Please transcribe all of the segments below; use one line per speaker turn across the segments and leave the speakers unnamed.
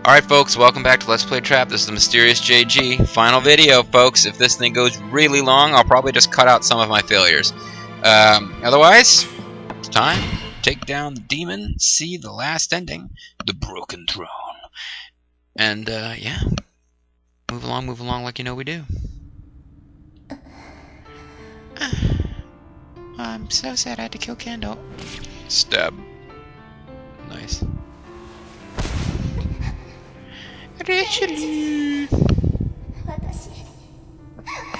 Alright folks, welcome back to Let's Play Trapt. This is the Mysterious JG. Final video, folks. If this thing goes really long, I'll probably just cut out some of my failures. Otherwise, it's time to take down the demon, see the last ending, the broken throne. And, yeah. Move along like you know we do. I'm so sad I had to kill Candle. Stab. Nice. Rachel.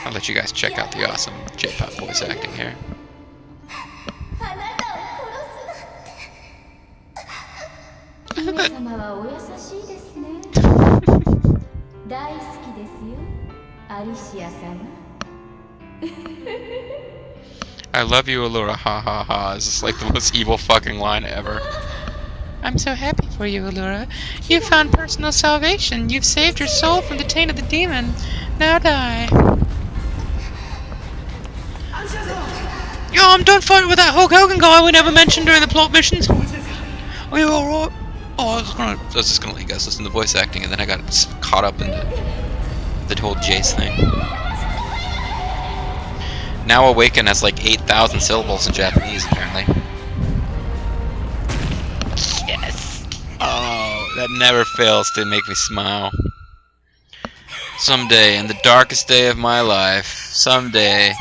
I'll let you guys check out the awesome J-pop voice acting here. I love you, Allura, ha ha ha. This is like the most evil fucking line ever. I'm so happy for you, Allura. You found personal salvation. You've saved your soul from the taint of the demon. Now die. Yo, I'm done fighting with that Hulk Hogan guy we never mentioned during the plot missions. Are you alright? Oh, I was just gonna let you guys listen to voice acting, and then I got caught up in the whole Jace thing. Now Awaken has like 8,000 syllables in Japanese, apparently. Yes! Oh, that never fails to make me smile. Someday, in the darkest day of my life, someday,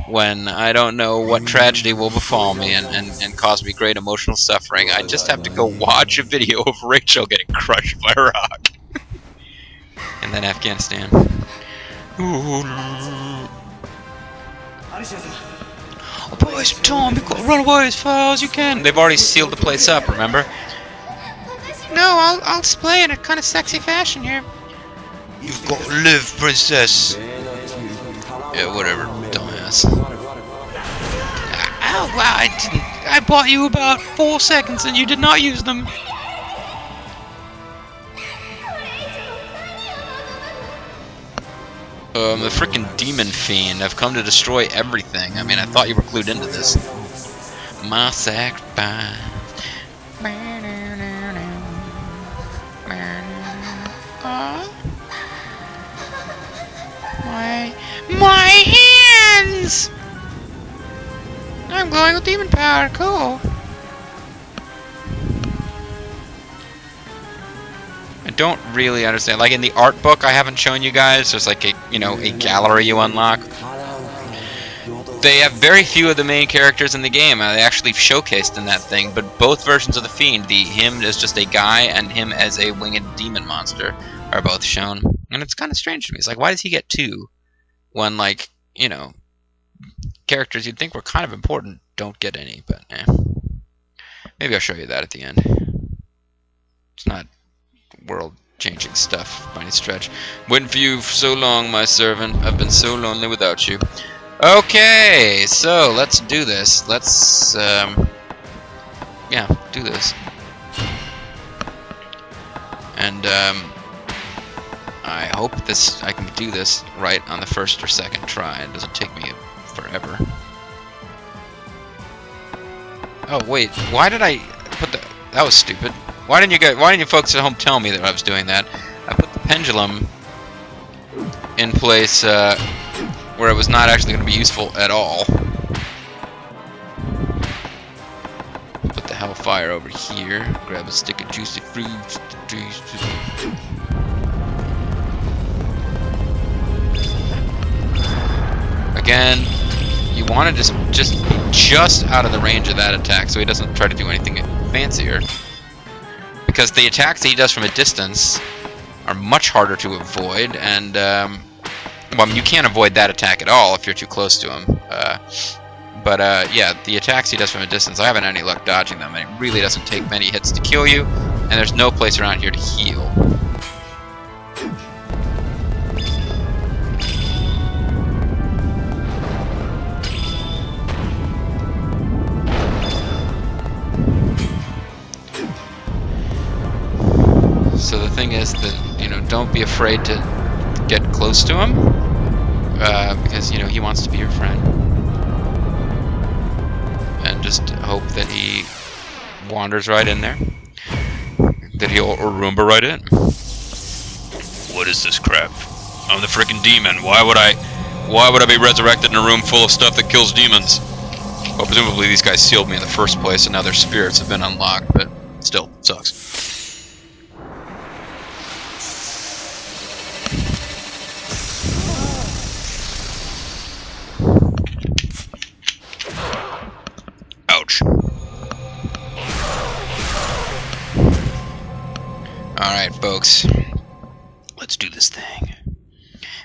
when I don't know what tragedy will befall me and cause me great emotional suffering, I just have to go watch a video of Rachel getting crushed by a rock. And then Afghanistan. Oh boys, Tom, you've got to run away as far as you can. They've already sealed the place up, remember? No, I'll display in a kind of sexy fashion here. You've got to live, princess. Yeah, whatever, dumbass. Oh wow, I bought you about 4 seconds and you did not use them. The frickin' demon fiend. I've come to destroy everything. I mean, I thought you were clued into this. My sacrifice. My hands! I'm glowing with demon power. Cool. I don't really understand. Like in the art book I haven't shown you guys, there's like a, you know, a gallery you unlock. They have very few of the main characters in the game. They actually showcased in that thing, but both versions of the Fiend, him as just a guy and him as a winged demon monster, are both shown. And it's kind of strange to me. It's like, why does he get two when, like, you know, characters you'd think were kind of important don't get any, but eh. Maybe I'll show you that at the end. It's not world-changing stuff by any stretch. Waiting for you for so long, my servant. I've been so lonely without you. Okay, so let's do this. Let's, yeah, do this. And, I hope I can do this right on the first or second try. It doesn't take me forever. Oh, wait, why did I put that was stupid. Why didn't you folks at home tell me that I was doing that? I put the pendulum in place where it was not actually going to be useful at all. Put the hellfire over here. Grab a stick of juicy fruit. Again, you want to just out of the range of that attack, so he doesn't try to do anything fancier. Because the attacks that he does from a distance are much harder to avoid, and well, I mean, you can't avoid that attack at all if you're too close to him. Yeah, the attacks he does from a distance, I haven't had any luck dodging them, and it really doesn't take many hits to kill you, and there's no place around here to heal. So the thing is that, you know, don't be afraid to get close to him, because, you know, he wants to be your friend. And just hope that he wanders right in there. That he'll Roomba right in. What is this crap? I'm the freaking demon. Why would I be resurrected in a room full of stuff that kills demons? Well, presumably these guys sealed me in the first place, and now their spirits have been unlocked, but still, sucks. Ouch. Alright, folks. Let's do this thing.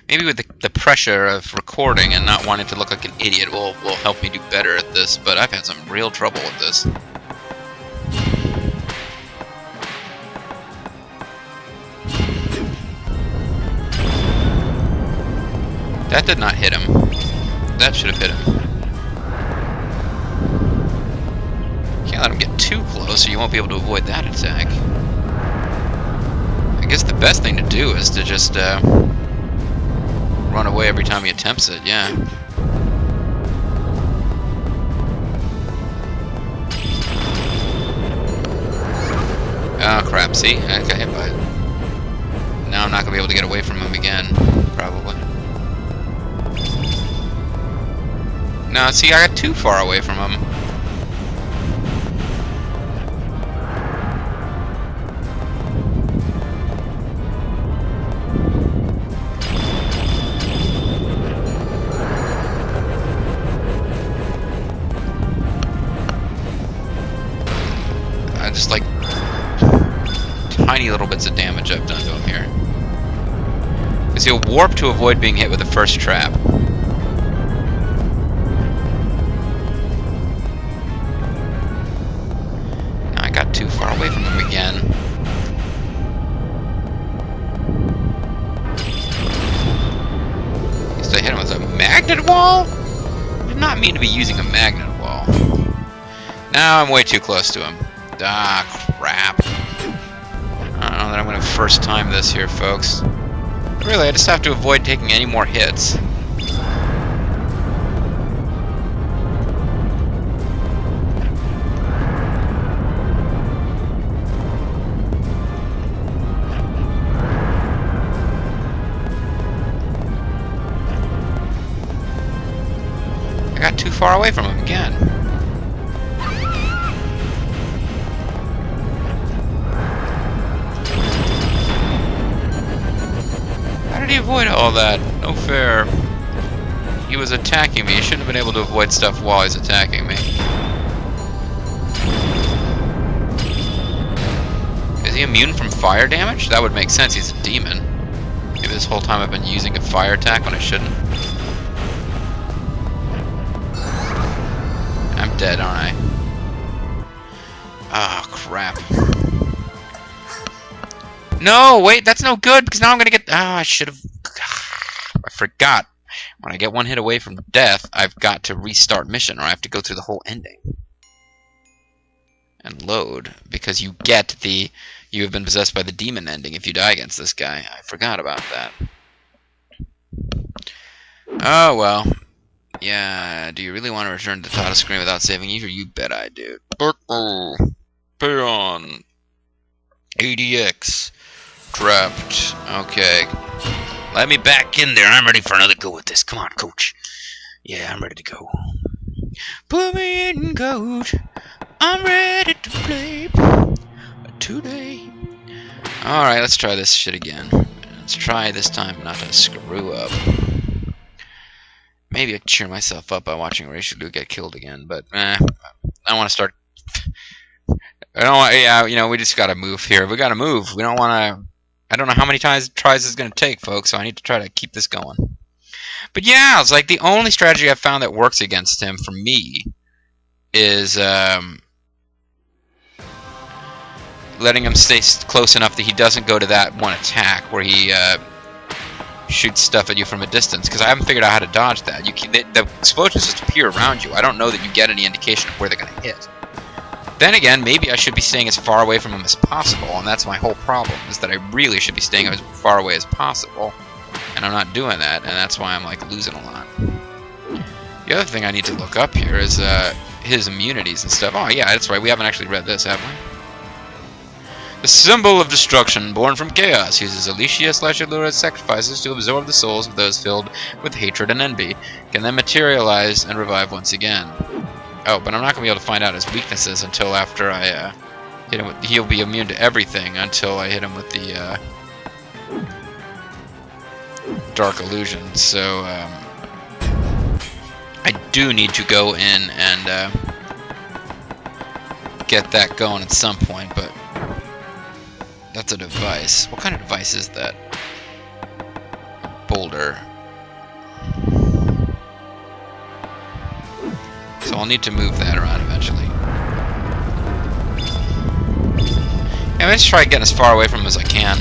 Maybe with the pressure of recording and not wanting to look like an idiot will help me do better at this, but I've had some real trouble with this. That did not hit him. That should have hit him. Can't let him get too close or you won't be able to avoid that attack. I guess the best thing to do is to just run away every time he attempts it, yeah. Oh crap, see? Okay, but now I'm not gonna be able to get away from him again, probably. No, see, I got too far away from him. Just like tiny little bits of damage I've done to him here. Because he'll warp to avoid being hit with the first trap. Now I got too far away from him again. Used to hit him with a magnet wall? I did not mean to be using a magnet wall. Now I'm way too close to him. Ah, crap. I don't know that I'm going to first time this here, folks. Really, I just have to avoid taking any more hits. I got too far away from him again. How did he avoid all that? No fair. He was attacking me. He shouldn't have been able to avoid stuff while he's attacking me. Is he immune from fire damage? That would make sense. He's a demon. Maybe this whole time I've been using a fire attack when I shouldn't. I'm dead, aren't I? Ah, oh, crap. No, wait, that's no good, because now I'm gonna get... Ah, I should have... I forgot. When I get one hit away from death, I've got to restart mission, or I have to go through the whole ending. And load, because you get the... You have been possessed by the demon ending if you die against this guy. I forgot about that. Oh, well. Yeah, do you really want to return to the title screen without saving? You bet I do. Pay on. ADX. Trapt. Okay. Let me back in there. I'm ready for another go with this. Come on, coach. Yeah, I'm ready to go. Put me in, coach. I'm ready to play today. Alright, let's try this shit again. Let's try this time not to screw up. Maybe I cheer myself up by watching Rachel get killed again, but I want to start. I don't want. Yeah, you know, we just gotta move here. We gotta move. We don't want to. I don't know how many tries it's gonna take, folks. So I need to try to keep this going. But yeah, it's like the only strategy I've found that works against him for me is letting him stay close enough that he doesn't go to that one attack where he shoots stuff at you from a distance, because I haven't figured out how to dodge that. The explosions just appear around you. I don't know that you get any indication of where they're going to hit. Then again, maybe I should be staying as far away from him as possible, and that's my whole problem, is that I really should be staying as far away as possible, and I'm not doing that, and that's why I'm like losing a lot. The other thing I need to look up here is his immunities and stuff. Oh yeah, that's right, we haven't actually read this, have we? The symbol of destruction, born from chaos, uses Alicia/Allura's sacrifices to absorb the souls of those filled with hatred and envy, can then materialize and revive once again. Oh, but I'm not going to be able to find out his weaknesses until after I hit him with... He'll be immune to everything until I hit him with the Dark Illusion, so I do need to go in and get that going at some point, but that's a device. What kind of device is that? Boulder. So I'll need to move that around eventually. Yeah, I'm going to try getting as far away from him as I can.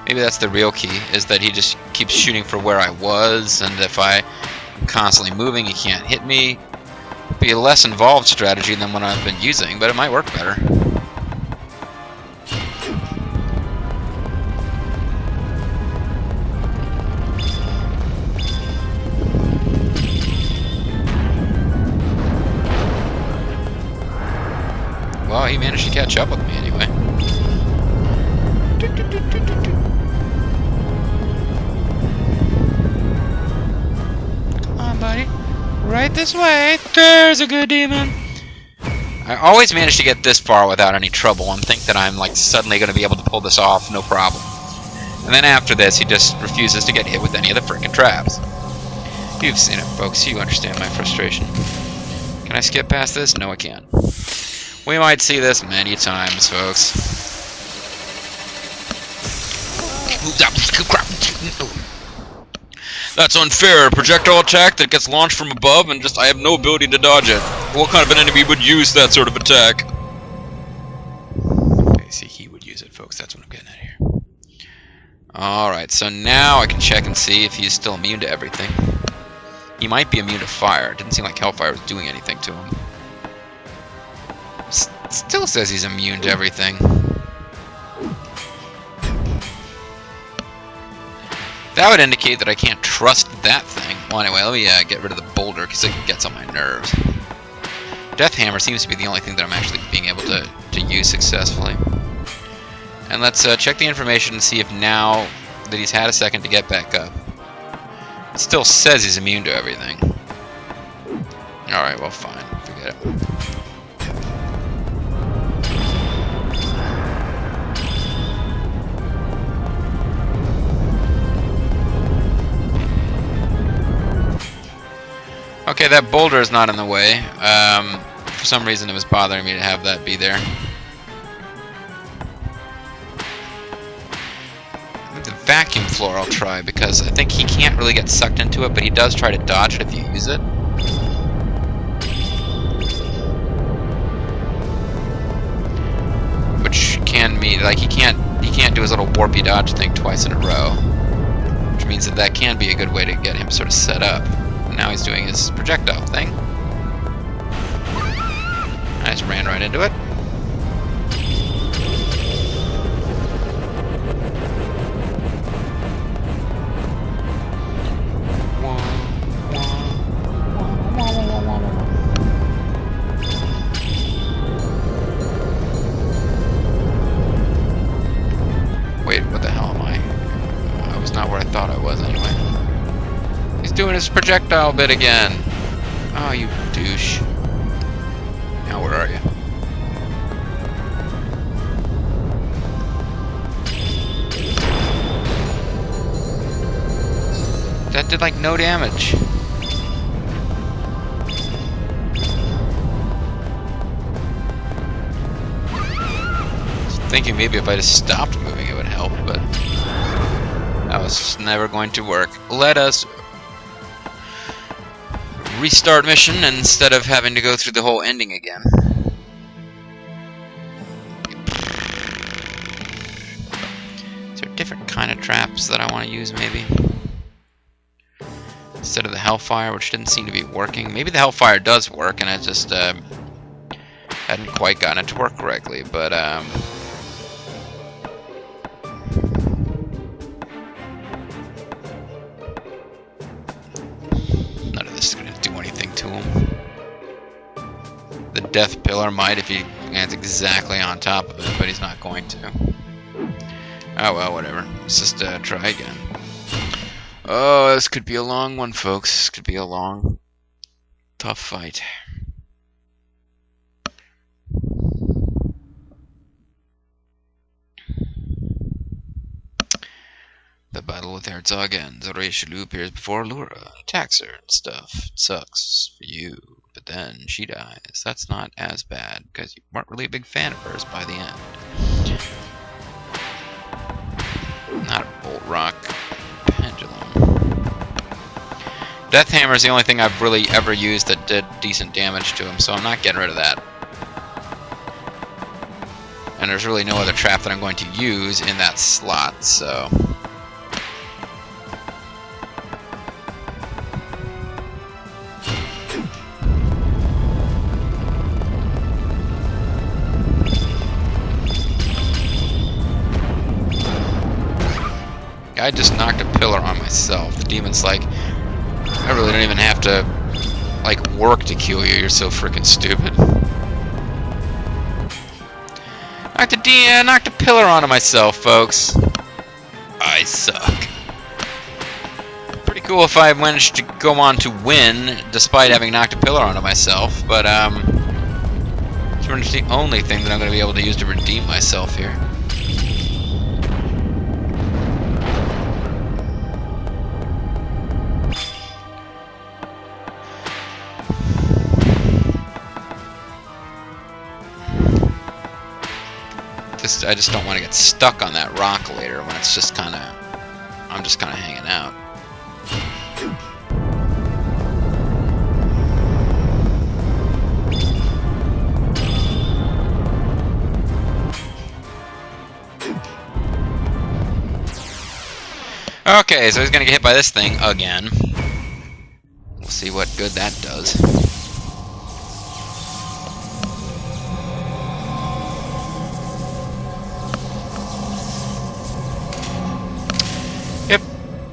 Maybe that's the real key, is that he just keeps shooting for where I was, and if I'm constantly moving, he can't hit me. Be a less involved strategy than what I've been using, but it might work better. Well, he managed to catch up with me anyway. Come on, buddy. Right this way. There's a good demon. I always manage to get this far without any trouble and think that I'm like suddenly going to be able to pull this off, no problem. And then after this, he just refuses to get hit with any of the freaking traps. You've seen it, folks. You understand my frustration. Can I skip past this? No, I can't. We might see this many times, folks. That's unfair. A projectile attack that gets launched from above and just I have no ability to dodge it. What kind of an enemy would use that sort of attack? Okay, see, he would use it, folks. That's what I'm getting at here. Alright, so now I can check and see if he's still immune to everything. He might be immune to fire. It didn't seem like Hellfire was doing anything to him. Still says he's immune to everything. That would indicate that I can't trust that thing. Well, anyway, let me get rid of the boulder because it gets on my nerves. Death Hammer seems to be the only thing that I'm actually being able to use successfully. And let's check the information and see if now that he's had a second to get back up. It still says he's immune to everything. Alright, well, fine. Forget it. Okay, that boulder is not in the way. For some reason it was bothering me to have that be there. The vacuum floor I'll try, because I think he can't really get sucked into it, but he does try to dodge it if you use it. Which can mean, like, he can't do his little warpy dodge thing twice in a row. Which means that can be a good way to get him sort of set up. Now he's doing his projectile thing. I just ran right into it. Wait, what the hell am I? I was not where I thought I was anyway. He's doing his projectile bit again. Oh, you douche. Now, where are you? That did like no damage. I was thinking maybe if I just stopped moving it would help, but that was just never going to work. Let us restart mission instead of having to go through the whole ending again. Is there a different kind of traps that I want to use, maybe? Instead of the Hellfire, which didn't seem to be working. Maybe the Hellfire does work, and I just hadn't quite gotten it to work correctly, but none of this is going to do anything to him. The Death Pillar might if he lands exactly on top of it, but he's not going to. Oh well, whatever. Let's just try again. Oh, this could be a long one, folks. This could be a long, tough fight. The battle with Herzog ends. Richelieu appears before Allura, attacks her and stuff. It sucks for you, but then she dies. That's not as bad, because you weren't really a big fan of hers by the end. Not a Bolt Rock. Pendulum. Death Hammer is the only thing I've really ever used that did decent damage to him, so I'm not getting rid of that. And there's really no other trap that I'm going to use in that slot, so... I just knocked a pillar on myself. The demon's like, I really don't even have to, like, work to kill you. You're so freaking stupid. Knocked a pillar onto myself, folks. I suck. Pretty cool if I managed to go on to win, despite having knocked a pillar onto myself. But, it's pretty much the only thing that I'm going to be able to use to redeem myself here. I just don't want to get stuck on that rock later when it's just kind of... I'm just kind of hanging out. Okay, so he's going to get hit by this thing again. We'll see what good that does.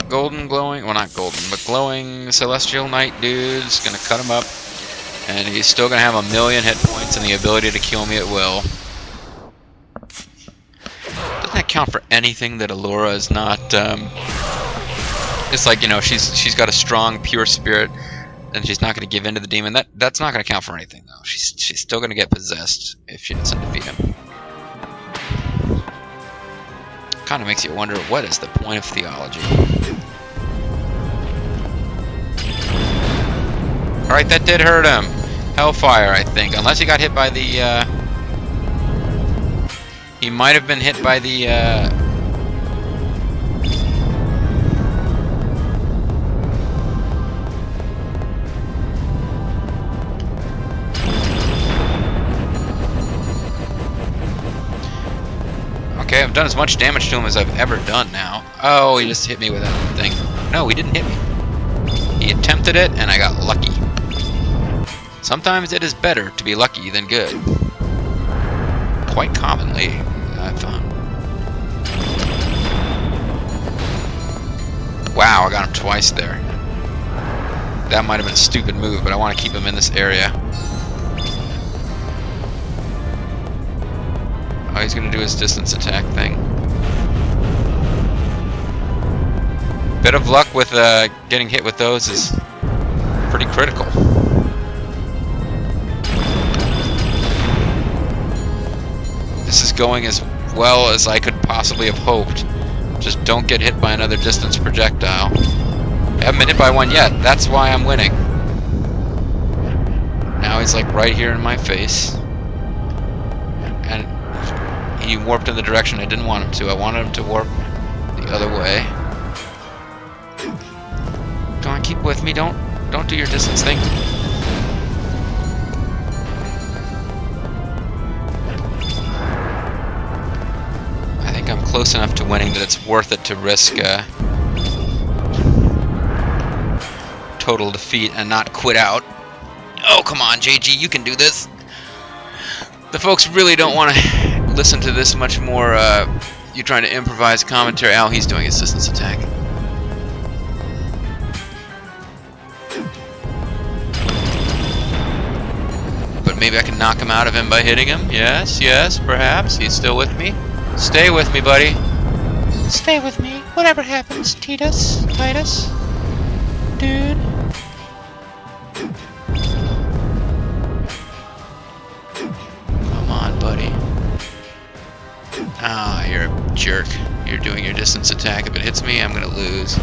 Golden glowing, well not golden, but glowing Celestial Knight dude's gonna cut him up, and he's still gonna have 1,000,000 hit points and the ability to kill me at will. Doesn't that count for anything that Allura is not? It's like, you know, she's got a strong, pure spirit, and she's not gonna give in to the demon. That's not gonna count for anything though. She's still gonna get possessed if she doesn't defeat him. Kind of makes you wonder, what is the point of theology? Alright, that did hurt him. Hellfire, I think. Unless he got hit by the, he might have been hit by the, Okay, I've done as much damage to him as I've ever done now. Oh, he just hit me with that thing. No, he didn't hit me. He attempted it, and I got lucky. Sometimes it is better to be lucky than good. Quite commonly, I've found. Wow, I got him twice there. That might have been a stupid move, but I want to keep him in this area. Oh, he's going to do his distance attack thing. Bit of luck with getting hit with those is pretty critical. This is going as well as I could possibly have hoped. Just don't get hit by another distance projectile. I haven't been hit by one yet. That's why I'm winning. Now he's like right here in my face. And he warped in the direction I didn't want him to. I wanted him to warp the other way. Come on, keep with me. Don't do your distance thing. I think I'm close enough to winning that it's worth it to risk total defeat and not quit out. Oh, come on, JG, you can do this. The folks really don't want to listen to this much more, you trying to improvise commentary. Oh, he's doing his distance attack. maybe I can knock him out of him by hitting him. Yes, yes, perhaps. He's still with me. Stay with me, buddy. Stay with me. Whatever happens, Titus. Dude. Come on, buddy. Ah, you're a jerk. You're doing your distance attack. If it hits me, I'm gonna lose.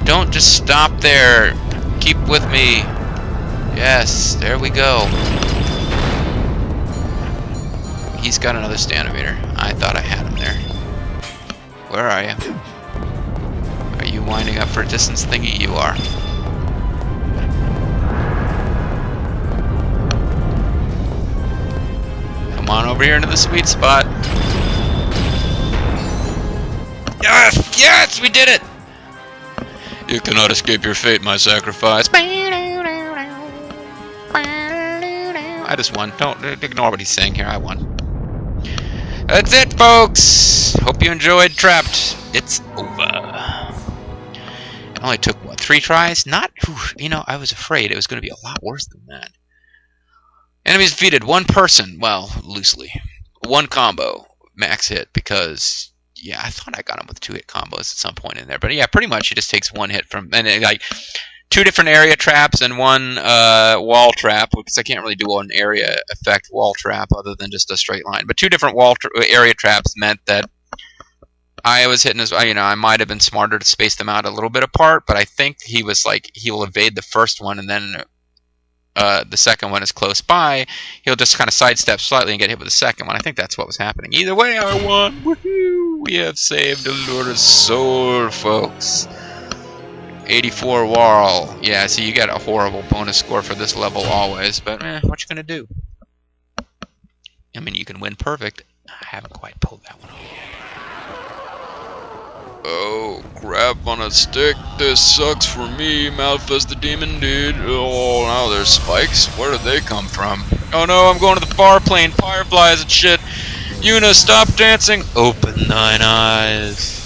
Don't just stop there. Keep with me. Yes, there we go. He's got another Stanometer. I thought I had him there. Where are you? Are you winding up for a distance thingy? You are. Come on over here into the sweet spot. Yes! Yes! We did it! You cannot escape your fate, my sacrifice. I just won. Don't ignore what he's saying here. I won. That's it, folks. Hope you enjoyed Trapt. It's over. It only took, what, 3 tries? Not, you know, I was afraid it was going to be a lot worse than that. Enemies defeated. 1 person. Well, loosely. 1 combo. Max hit, because... yeah, I thought I got him with 2-hit combos at some point in there. But yeah, pretty much he just takes 1 hit from... and like 2 different area traps and 1 wall trap, because I can't really do an area effect wall trap other than just a straight line. But 2 different area traps meant that I was hitting his... you know, I might have been smarter to space them out a little bit apart, but I think he was like, he'll evade the first one, and then the second one is close by. He'll just kind of sidestep slightly and get hit with the second one. I think that's what was happening. Either way, I won. Woohoo! We have saved Alura's soul, folks. 84 wall. Yeah, see, you got a horrible bonus score for this level always, but what you gonna do? I mean, you can win perfect. I haven't quite pulled that one off yet. Oh, crap on a stick. This sucks for me, Malphas the demon dude. Oh, now there's spikes. Where did they come from? Oh no, I'm going to the far plane. Fireflies and shit. Yuna, stop dancing. Open thine eyes.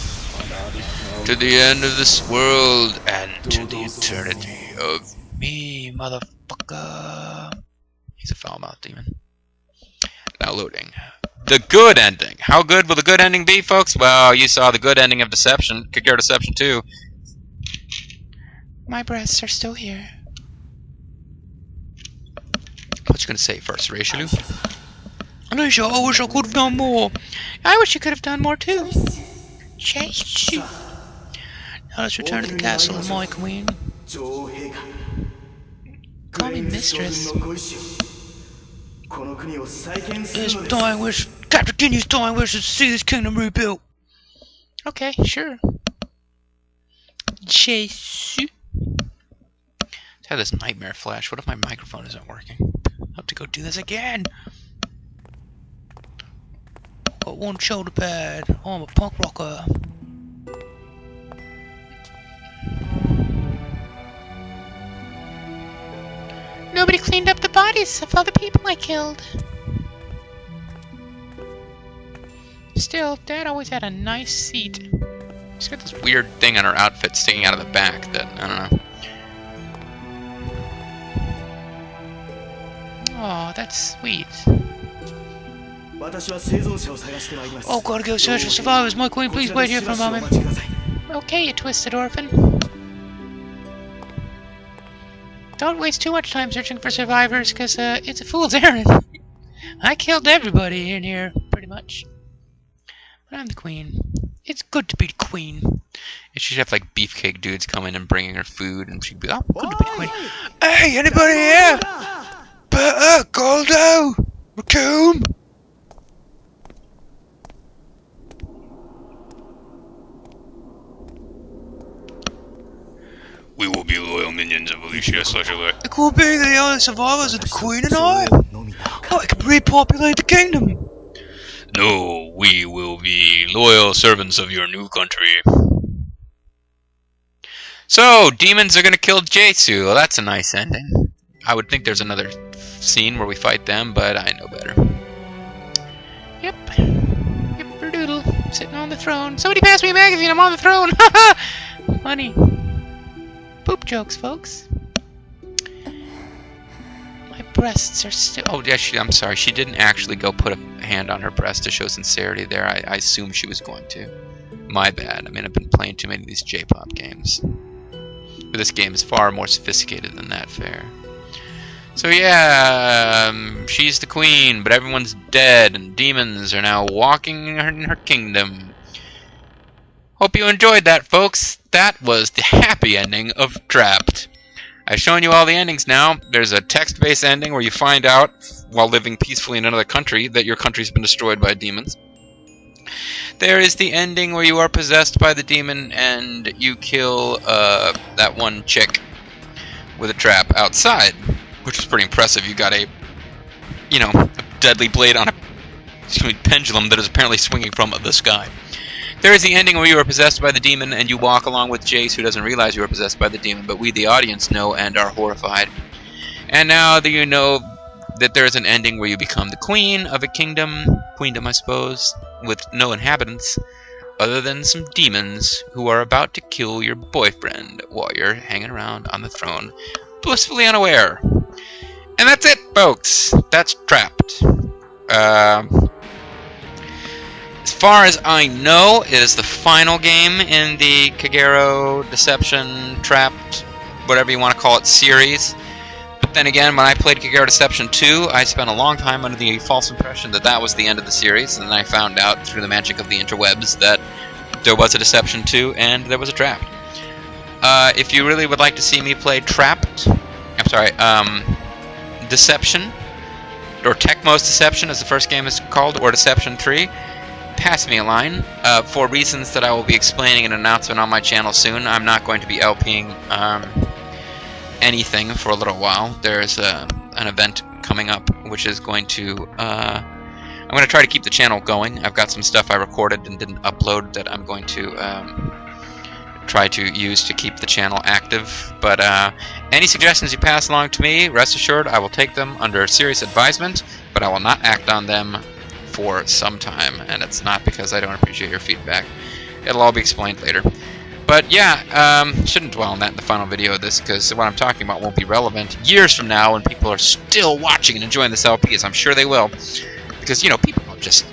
To the end of this world and to the eternity of me, motherfucker. He's a foul-mouthed demon. Now loading. The good ending. How good will the good ending be, folks? Well, you saw the good ending of Deception. Kagero Deception 2. My breasts are still here. What you gonna say first, Rachelu? Alicia, I wish I could have done more. I wish you could have done more too. Chase you. Now let's return to the castle of my queen. Call me mistress. His dying wish, Captain Ginny's dying wish is to see this kingdom rebuilt. Okay, sure. Chase. Let's have this nightmare flash. What if my microphone isn't working? I'll have to go do this again. Got 1 shoulder pad. Oh, I'm a punk rocker. Nobody cleaned up the bodies of all the people I killed. Still, Dad always had a nice seat. She's got this weird thing on her outfit sticking out of the back that, I don't know. Oh, that's sweet. Oh, gotta go search for survivors. My queen, please wait here for a moment. Okay, you twisted orphan. Don't waste too much time searching for survivors, because it's a fool's errand. I killed everybody in here, pretty much. But I'm the queen. It's good to be the queen. And she'd have like beefcake dudes come in and bringing her food, and she'd be, oh, good to be the queen. Hey, anybody here? Better, Goldo! Raccoon! We will be loyal minions of Alicia /Elect. It could be the only survivors of the Queen and I. Oh, it could repopulate the kingdom. No, we will be loyal servants of your new country. So, demons are gonna kill Jesu. Well, that's a nice ending. I would think there's another scene where we fight them, but I know better. Yep. Yep, doodle. sitting on the throne. Somebody pass me a magazine. I'm on the throne. Funny. Poop jokes, folks. My breasts are still... Oh, yeah, I'm sorry. She didn't actually go put a hand on her breast to show sincerity there. I assumed she was going to. My bad. I mean, I've been playing too many of these J-pop games. But this game is far more sophisticated than that, fair. So yeah, she's the queen, but everyone's dead, and demons are now walking in her kingdom. Hope you enjoyed that, folks. That was the happy ending of Trapt. I've shown you all the endings now. There's a text-based ending where you find out, while living peacefully in another country, that your country's been destroyed by demons. There is the ending where you are possessed by the demon and you kill that one chick with a trap outside, which is pretty impressive. You got a deadly blade on a pendulum that is apparently swinging from the sky. There is the ending where you are possessed by the demon and you walk along with Jace, who doesn't realize you are possessed by the demon, but we, the audience, know and are horrified. And now that you know that there is an ending where you become the queen of a queendom I suppose, with no inhabitants, other than some demons who are about to kill your boyfriend while you're hanging around on the throne, blissfully unaware. And that's it, folks. That's Trapt. As far as I know, it is the final game in the Kagero, Deception, Trapt, whatever you want to call it, series. But then again, when I played Kagero Deception 2, I spent a long time under the false impression that that was the end of the series, and then I found out through the magic of the interwebs that there was a Deception 2 and there was a Trapt. If you really would like to see me play Deception, or Tecmo's Deception as the first game is called, or Deception 3, pass me a line. For reasons that I will be explaining in an announcement on my channel soon, I'm not going to be LPing anything for a little while. There's an event coming up which is going to... I'm going to try to keep the channel going. I've got some stuff I recorded and didn't upload that I'm going to try to use to keep the channel active. But any suggestions you pass along to me, rest assured I will take them under serious advisement, but I will not act on them for some time, and it's not because I don't appreciate your feedback. It'll all be explained later. But yeah, shouldn't dwell on that in the final video of this, because what I'm talking about won't be relevant years from now when people are still watching and enjoying this LP, as I'm sure they will. Because, people don't just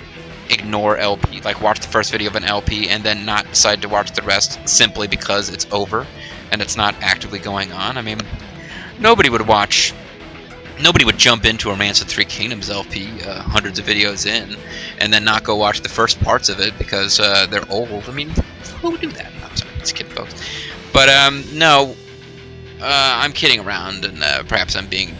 ignore LP, like watch the first video of an LP and then not decide to watch the rest simply because it's over and it's not actively going on. I mean, nobody would jump into a Romance of Three Kingdoms LP hundreds of videos in and then not go watch the first parts of it because they're old. I mean, who would do that? I'm sorry, just kidding, folks. But no, I'm kidding around, and perhaps I'm being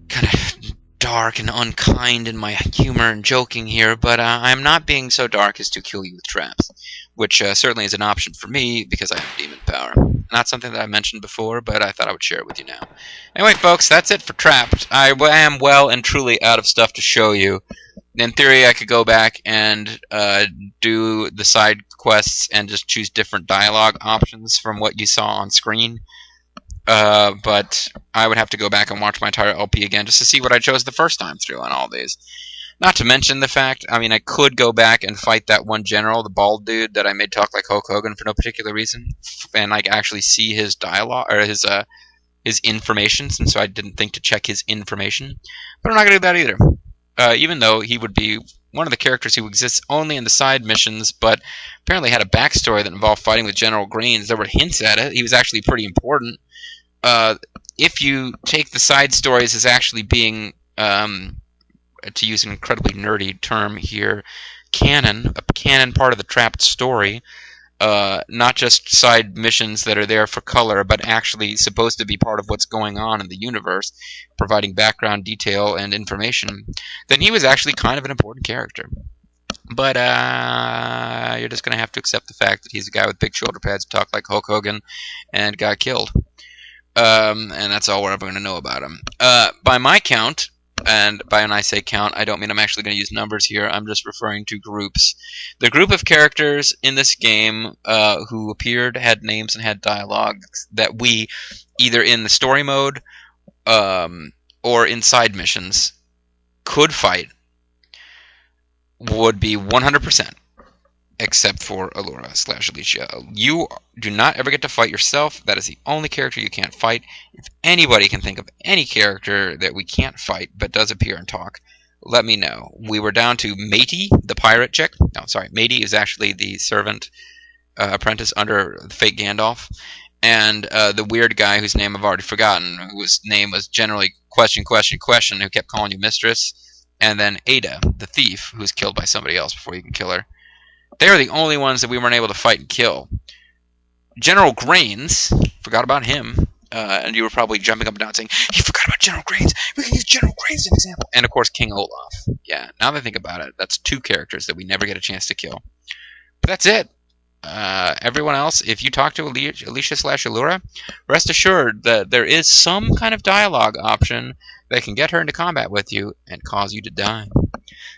kind of dark and unkind in my humor and joking here, but I'm not being so dark as to kill you with traps, which certainly is an option for me because I have demon power. Not something that I mentioned before, but I thought I would share it with you now. Anyway, folks, that's it for Trapt. I am well and truly out of stuff to show you. In theory, I could go back and do the side quests and just choose different dialogue options from what you saw on screen. But I would have to go back and watch my entire LP again just to see what I chose the first time through on all these. Not to mention the fact, I mean, I could go back and fight that one general, the bald dude that I made talk like Hulk Hogan for no particular reason, and like actually see his dialogue or his information, since I didn't think to check his information. But I'm not gonna do that either. Even though he would be one of the characters who exists only in the side missions, but apparently had a backstory that involved fighting with General Greens. There were hints at it. He was actually pretty important. If you take the side stories as actually being, to use an incredibly nerdy term here, a canon part of the Trapt story, not just side missions that are there for color, but actually supposed to be part of what's going on in the universe, providing background detail and information, then he was actually kind of an important character. But you're just going to have to accept the fact that he's a guy with big shoulder pads who talked like Hulk Hogan and got killed. And that's all we're ever going to know about him. By my count, and by when I say count, I don't mean I'm actually going to use numbers here. I'm just referring to groups. The group of characters in this game who appeared, had names, and had dialogues that we, either in the story mode or in side missions, could fight would be 100%, except for Allura/Alicia. You do not ever get to fight yourself. That is the only character you can't fight. If anybody can think of any character that we can't fight but does appear and talk, let me know. We were down to Matey, the pirate chick. No, sorry, Matey is actually the servant apprentice under fake Gandalf. And the weird guy whose name I've already forgotten, whose name was generally question, who kept calling you mistress. And then Ada, the thief, who's killed by somebody else before you can kill her. They are the only ones that we weren't able to fight and kill. General Grains, forgot about him. And you were probably jumping up and down saying, you forgot about General Grains. We can use General Grains as an example. And, of course, King Olaf. Yeah, now that I think about it, that's 2 characters that we never get a chance to kill. But that's it. Everyone else, if you talk to Alicia/Allura, rest assured that there is some kind of dialogue option that can get her into combat with you and cause you to die.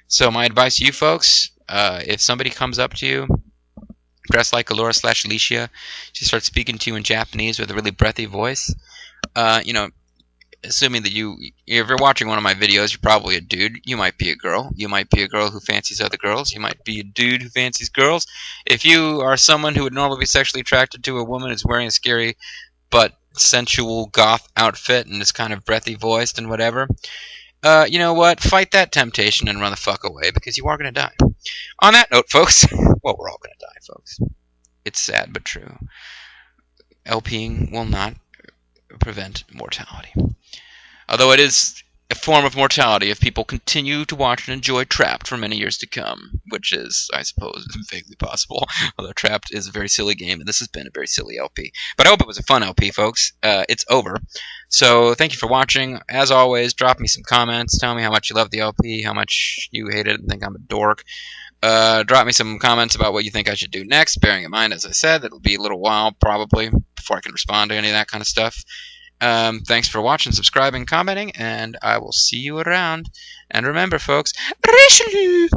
So my advice to you folks, if somebody comes up to you, dressed like Allura/Alicia, she starts speaking to you in Japanese with a really breathy voice, assuming that if you're watching one of my videos, you're probably a dude. You might be a girl. You might be a girl who fancies other girls. You might be a dude who fancies girls. If you are someone who would normally be sexually attracted to a woman who's wearing a scary but sensual goth outfit and is kind of breathy voiced and whatever, you know what? Fight that temptation and run the fuck away, because you are going to die. On that note, folks, well, we're all going to die, folks. It's sad but true. LPing will not prevent mortality. Although it is a form of mortality if people continue to watch and enjoy Trapt for many years to come, which is, I suppose, vaguely possible. Although Trapt is a very silly game, and this has been a very silly LP. But I hope it was a fun LP, folks. It's over. So thank you for watching. As always, drop me some comments. Tell me how much you love the LP, how much you hate it and think I'm a dork. Drop me some comments about what you think I should do next, bearing in mind, as I said, it'll be a little while, probably, before I can respond to any of that kind of stuff. Thanks for watching, subscribing, commenting, and I will see you around. And remember, folks, Richelieu!